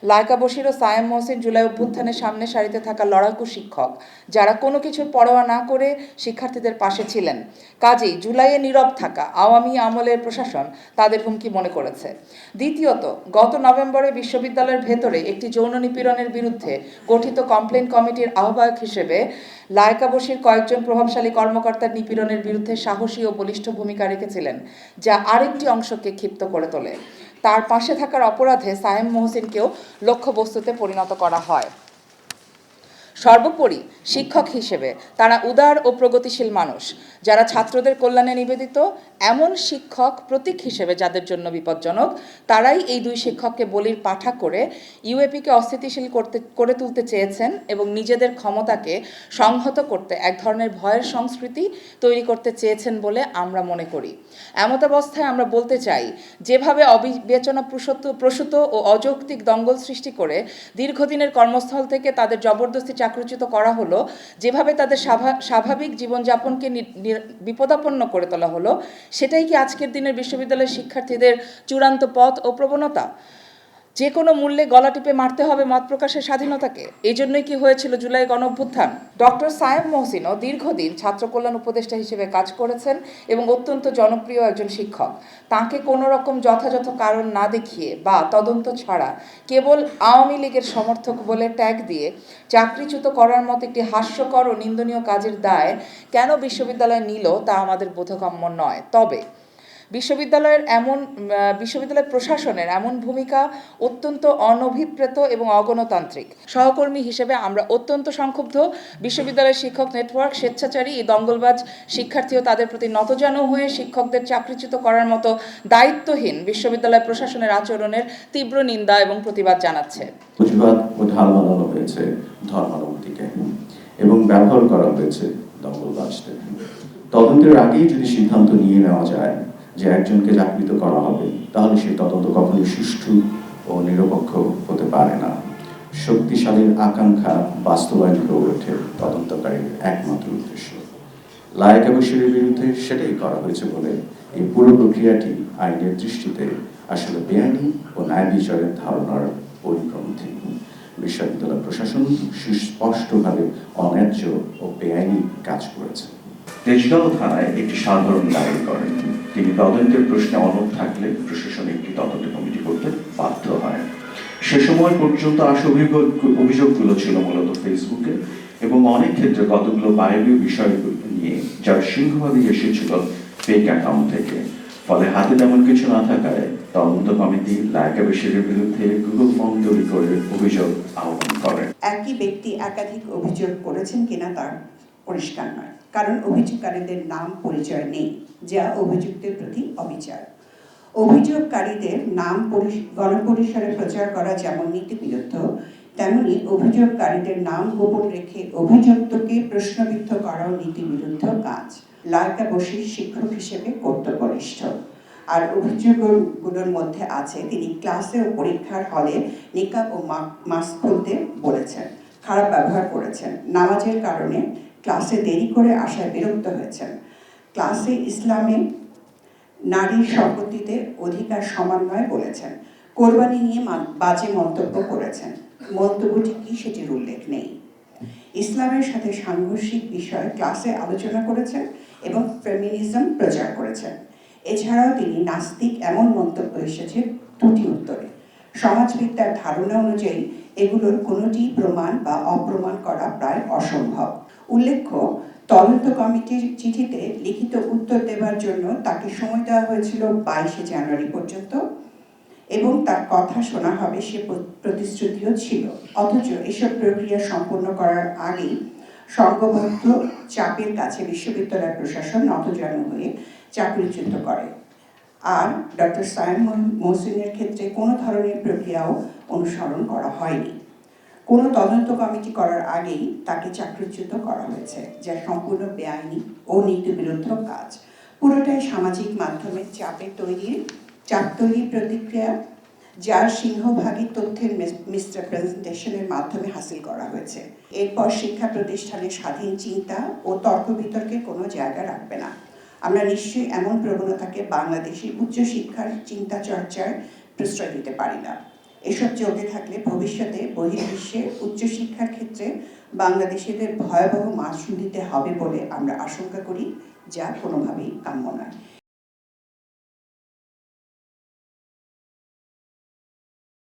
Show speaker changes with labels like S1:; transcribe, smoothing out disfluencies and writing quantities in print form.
S1: লায়কা বশির ও সায়েম মহসিন জুলাই অভ্যুত্থানের সামনে সারিতে থাকা লড়াকু শিক্ষক, যারা কোনো কিছুর পরোয়া না করে শিক্ষার্থীদের পাশে ছিলেন। কাজেই জুলাইয়ে নীরব থাকা আওয়ামী আমলের প্রশাসন তাদের হুমকি মনে করেছে। দ্বিতীয়ত, গত নভেম্বরে বিশ্ববিদ্যালয়ের ভেতরে একটি যৌন নিপীড়নের বিরুদ্ধে গঠিত কমপ্লেন কমিটির আহ্বায়ক হিসেবে লায়কা বশির কয়েকজন প্রভাবশালী কর্মকর্তার নিপীড়নের বিরুদ্ধে সাহসী ও বলিষ্ঠ ভূমিকা রেখেছিলেন, যা আরেকটি অংশকে ক্ষিপ্ত করে তোলে। তার পাশে থাকার অপরাধে সায়েম মহসিনকেও লক্ষ্যবস্তুতে পরিণত করা হয়। সর্বোপরি শিক্ষক হিসেবে তারা উদার ও প্রগতিশীল মানুষ, যারা ছাত্রদের কল্যাণে নিবেদিত। এমন শিক্ষক প্রতীক হিসেবে যাদের জন্য বিপজ্জনক, তারাই এই দুই শিক্ষককে বলির পাঠা করে ইউএপিকে অস্থিতিশীল করে তুলতে চেয়েছেন এবং নিজেদের ক্ষমতাকে সংহত করতে এক ধরনের ভয়ের সংস্কৃতি তৈরি করতে চেয়েছেন বলে আমরা মনে করি। এমতাবস্থায় আমরা বলতে চাই, যেভাবে অবিবেচনা প্রসূত ও অযৌক্তিক দঙ্গল সৃষ্টি করে দীর্ঘদিনের কর্মস্থল থেকে তাদের জবরদস্তি চাকরিচ্যুত করা হলো, যেভাবে তাদের স্বাভাবিক জীবনযাপনকে বিপদাপন্ন করে তোলা হলো, সেটাই কি আজকের দিনের বিশ্ববিদ্যালয়ের শিক্ষার্থীদের চূড়ান্ত পথ ও প্রবণতা? যে কোনো মূল্যে গলা টিপে মারতে হবে মত প্রকাশের স্বাধীনতাকে? এই জন্যই কি হয়েছিল জুলাই গণঅভ্যুত্থান? ডক্টর সায়েম মহসিনও দীর্ঘদিন ছাত্র কল্যাণ উপদেষ্টা হিসেবে কাজ করেছেন এবং অত্যন্ত জনপ্রিয় একজন শিক্ষক। তাকে কোনো রকম যথাযথ কারণ না দেখিয়ে বা তদন্ত ছাড়া কেবল আওয়ামী লীগের সমর্থক বলে ট্যাগ দিয়ে চাকরিচ্যুত করার মতো একটি হাস্যকর ও নিন্দনীয় কাজের দায় কেন বিশ্ববিদ্যালয় নিল, তা আমাদের বোধগম্য নয়। তবে বিশ্ববিদ্যালয় প্রশাসনের এমন ভূমিকা অত্যন্ত অনভিপ্রেত এবং অগণতান্ত্রিক। সহকর্মী হিসেবে আমরা অত্যন্ত সংক্ষুব্ধ। বিশ্ববিদ্যালয়ের শিক্ষক নেটওয়ার্ক স্বেচ্ছাচারী এই দঙ্গলবাজ শিক্ষার্থী ও তাদের প্রতি নতজানু হয়ে শিক্ষকদের চাকরিচ্যুত করার মতো দায়িত্বহীন বিশ্ববিদ্যালয় প্রশাসনের আচরণের তীব্র নিন্দা এবং প্রতিবাদ জানাচ্ছে।
S2: প্রতিবাদ ও ঢাল বানানো হয়েছে ধর্মাবলম্বীকে এবং ব্যবহার করা হয়েছে দঙ্গলবাজদের। তদন্তের আগেই যদি সিদ্ধান্ত নিয়ে নেওয়া যায় যে একজনকে চাকরিত করা হবে, তাহলে সেই তদন্ত কখনোই সুষ্ঠু ও নিরপেক্ষ হতে পারে না। শক্তিশালীর আকাঙ্ক্ষা বাস্তবায়ন হয়ে ওঠে তদন্তকারীর একমাত্র উদ্দেশ্য। লায়কা বশিরের বিরুদ্ধে সেটাই করা হয়েছে বলে এই পুরো প্রক্রিয়াটি আইনের দৃষ্টিতে আসলে বেআইনি ও ন্যায় বিচারের ধারণার পরিপন্থী। বিশ্ববিদ্যালয় প্রশাসন সুস্পষ্টভাবে অন্যায্য ও বেআইনি কাজ করেছে।
S3: তেজগাঁও থানায় একটি সাধারণ ডায়েরি করেন। তিনি তদন্তের প্রশ্নে অনড় থাকলে প্রশাসন একটি তদন্ত কমিটি করতে বাধ্য হয়। সে সময় পর্যন্ত আসা অভিযোগগুলো ছিল মূলত ফেসবুকে এবং অনেক ক্ষেত্রে কতগুলো বায়বীয় বিষয়গুলো নিয়ে, যার সিংহভাগই এসেছিল ফেক অ্যাকাউন্ট থেকে। ফলে হাতে তেমন কিছু না থাকায় তদন্ত কমিটি লায়কা বশিরের বিরুদ্ধে গুগল ফর্ম তৈরি করে অভিযোগ আহ্বান করে।
S4: একই ব্যক্তি একাধিক অভিযোগ করেছেন কিনা তার পরিষ্কার নয়, কারণ অভিযোগকারীদের নাম পরিচয় নেই, যা অভিযুক্তের প্রতি অবিচার। অভিযোগকারীদের নাম গণপরিসরে প্রচার করা যেমন নীতিবিরুদ্ধ, তেমনি অভিযোগকারীদের নাম গোপন রেখে অভিযুক্তকে প্রশ্নবিদ্ধ করাও নীতিবিরুদ্ধ কাজ। লায়কা বশির শিক্ষক হিসেবে কর্তব্যনিষ্ঠ, আর অভিযোগগুলোর মধ্যে আছে তিনি ক্লাসে ও পরীক্ষার হলে নিকাব ও মাস্ক খুলতে বলেছেন, খারাপ ব্যবহার করেছেন, নামাজের কারণে ক্লাসে দেরি করে আসায় বিরক্ত হয়েছেন, ক্লাসে ইসলামে নারীর সম্পত্তিতে অধিকার সমন্বয় বলেছেন, কোরবানি নিয়ে বাজে মন্তব্য করেছেন। মন্তব্যটি কি সেটির উল্লেখ নেই। ইসলামের সাথে সাংঘর্ষিক বিষয় ক্লাসে আলোচনা করেছেন এবং ফেমিনিজম প্রচার করেছেন। এছাড়াও তিনি নাস্তিক এমন মন্তব্য এসেছে দুটি উত্তরে। সমাজবিদ্যার ধারণা অনুযায়ী এগুলোর কোনোটি প্রমাণ বা অপ্রমাণ করা প্রায় অসম্ভব। উল্লেখ্য, তদন্ত কমিটির চিঠিতে লিখিত উত্তর দেওয়ার জন্য তাকে সময় দেওয়া হয়েছিল 22 জানুয়ারি পর্যন্ত এবং তার কথা শোনা হবে সে প্রতিশ্রুতিও ছিল। অথচ এসব প্রক্রিয়া সম্পন্ন করার আগেই সংঘবদ্ধ চাপের কাছে বিশ্ববিদ্যালয় প্রশাসন নতজানু হয়ে চাকরিচ্যুত করে। আর ডক্টর সায়েম মহসিনের ক্ষেত্রে কোনো ধরনের প্রক্রিয়াও অনুসরণ করা হয়নি। কোনো তদন্ত কমিটি করার আগেই তাকে চাকরিচ্যুত করা হয়েছে, যা সম্পূর্ণ বেআইনি ও নীতিবিরুদ্ধ কাজ। পুরোটাই সামাজিক মাধ্যমে চাপ তৈরির প্রতিক্রিয়া, যার সিংহভাগই তথ্যের মিসরিপ্রেজেন্টেশনের মাধ্যমে হাসিল করা হয়েছে। এরপর শিক্ষা প্রতিষ্ঠানের স্বাধীন চিন্তা ও তর্ক বিতর্কে কোনো জায়গা রাখবে না। আমরা নিশ্চয়ই এমন প্রবণতাকে বাংলাদেশের উচ্চশিক্ষার চিন্তা চর্চার প্রশ্রয় দিতে পারি না। এসব চলতে থাকলে ভবিষ্যতে বহির্বিশ্বে উচ্চশিক্ষার ক্ষেত্রে বাংলাদেশিদের ভয়াবহ মাসুল দিতে হবে বলে আমরা আশঙ্কা করি, যা কোনোভাবেই কাম্য নয়।